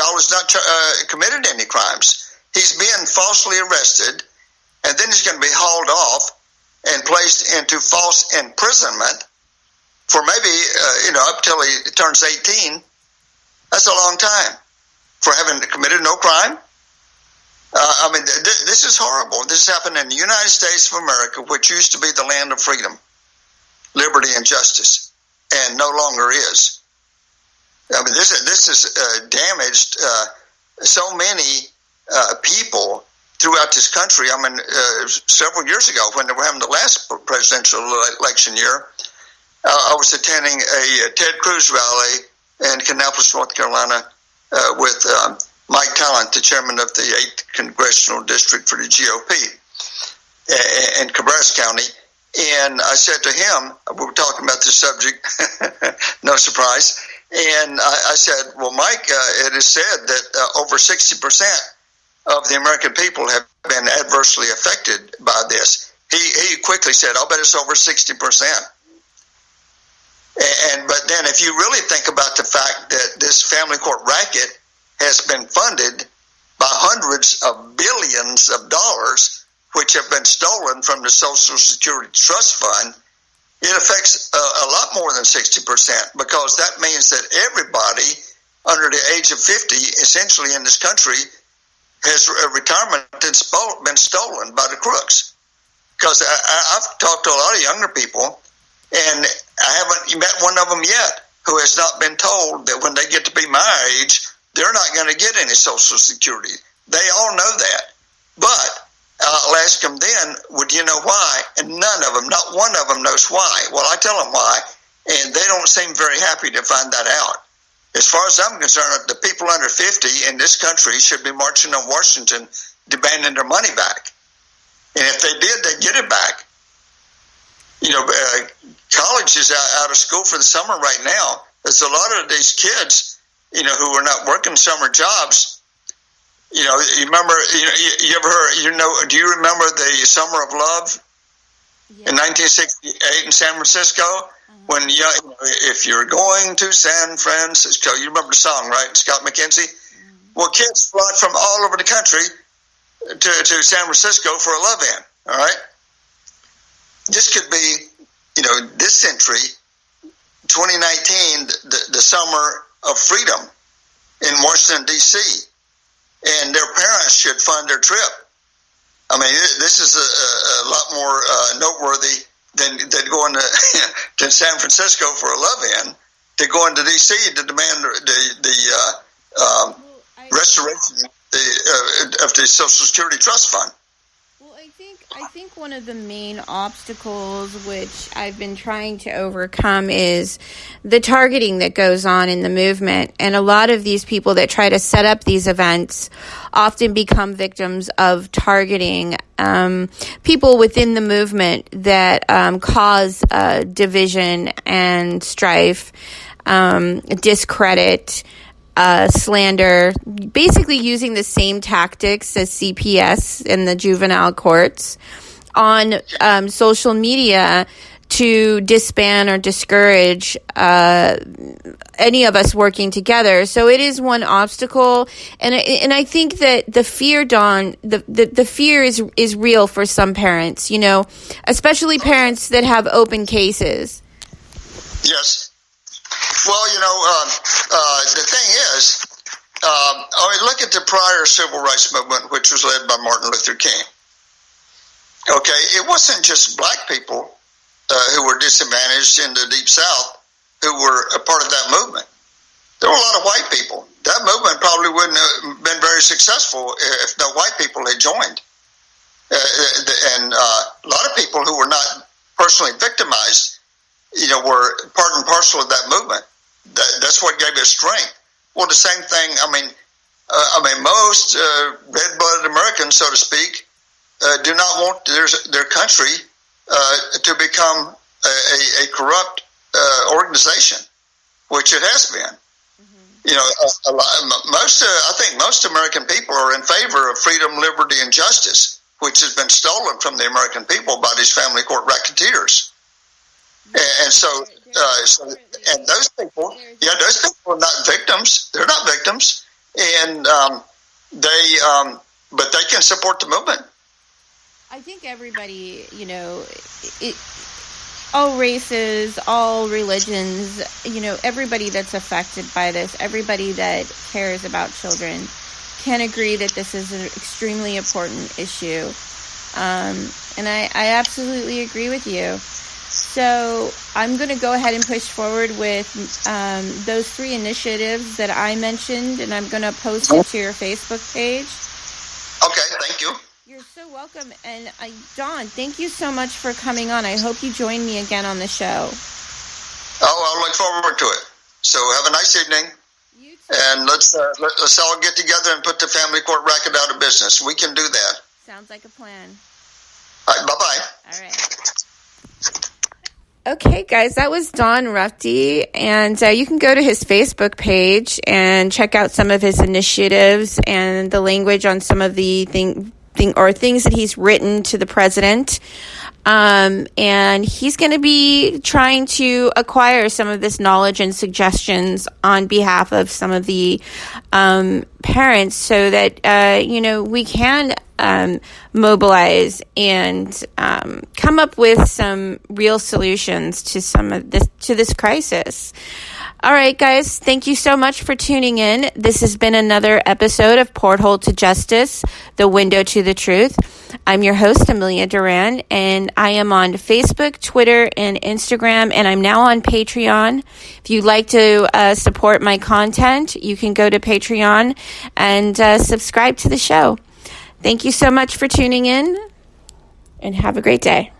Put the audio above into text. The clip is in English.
child has not committed any crimes. He's being falsely arrested, and then he's going to be hauled off and placed into false imprisonment for maybe, up till he turns 18. That's a long time for having committed no crime. This is horrible. This happened in the United States of America, which used to be the land of freedom, liberty, and justice, and no longer is. This has damaged so many people throughout this country. Several years ago, when they were having the last presidential election year, I was attending a Ted Cruz rally in Kannapolis, North Carolina, with Mike Talent, the chairman of the 8th Congressional District for the GOP in Cabarrus County. And I said to him, we were talking about this subject, no surprise, and I said, well, Mike, it is said that over 60% of the American people have been adversely affected by this. He quickly said, I'll bet it's over 60%. But then if you really think about the fact that this family court racket has been funded by hundreds of billions of dollars, which have been stolen from the Social Security Trust Fund, it affects a lot more than 60%, because that means that everybody under the age of 50, essentially in this country, has retirement been stolen by the crooks. Because I've talked to a lot of younger people, and I haven't met one of them yet who has not been told that when they get to be my age, they're not going to get any Social Security. They all know that. But I'll ask them then, would you know why? And none of them, not one of them knows why. Well, I tell them why, and they don't seem very happy to find that out. As far as I'm concerned, the people under 50 in this country should be marching on Washington demanding their money back. And if they did, they'd get it back. College is out of school for the summer right now. There's a lot of these kids, who are not working summer jobs. You remember, you ever heard, do you remember the Summer of Love in 1968 in San Francisco? When, if you're going to San Francisco, you remember the song, right? Scott McKenzie? Well, kids fly from all over the country to San Francisco for a love-in, all right? This could be, this century, 2019, the summer of freedom in Washington, D.C., and their parents should fund their trip. This is a lot more noteworthy than going to San Francisco for a love-in, to go into D.C. to demand the restoration of the Social Security Trust Fund. Well, I think one of the main obstacles which I've been trying to overcome is the targeting that goes on in the movement. And a lot of these people that try to set up these events often become victims of targeting. People within the movement that cause division and strife, discredit, slander, basically using the same tactics as CPS and the juvenile courts on social media to disband or discourage any of us working together. So it is one obstacle, and I think that the fear, Don, the fear is real for some parents, especially parents that have open cases. Yes. Well, the thing is, look at the prior civil rights movement, which was led by Martin Luther King. Okay, it wasn't just black people who were disadvantaged in the Deep South who were a part of that movement. There were a lot of white people. That movement probably wouldn't have been very successful if no white people had joined. And a lot of people who were not personally victimized, were part and parcel of that movement. That's what gave it strength. Well, the same thing, most red-blooded Americans, so to speak, do not want their country to become a corrupt organization, which it has been. I think most American people are in favor of freedom, liberty, and justice, which has been stolen from the American people by these family court racketeers. And those people are not victims. They're not victims. and but they can support the movement. I think everybody, all races, all religions, everybody that's affected by this, everybody that cares about children can agree that this is an extremely important issue. And I absolutely agree with you. So I'm going to go ahead and push forward with those 3 initiatives that I mentioned, and I'm going to post it to your Facebook page. Okay, thank you. You're so welcome. And Don, thank you so much for coming on. I hope you join me again on the show. Oh, I'll look forward to it. So have a nice evening. You too. And let's all get together and put the family court racket out of business. We can do that. Sounds like a plan. All right, bye-bye. All right. Okay, guys, that was Don Rufy, and you can go to his Facebook page and check out some of his initiatives and the language on some of the things that he's written to the president. And he's going to be trying to acquire some of this knowledge and suggestions on behalf of some of the parents so that, we can mobilize and come up with some real solutions to this crisis. All right, guys, thank you so much for tuning in. This has been another episode of Porthole to Justice, the window to the truth. I'm your host, Amelia Duran, and I am on Facebook, Twitter, and Instagram, and I'm now on Patreon. If you'd like to support my content, you can go to Patreon and subscribe to the show. Thank you so much for tuning in, and have a great day.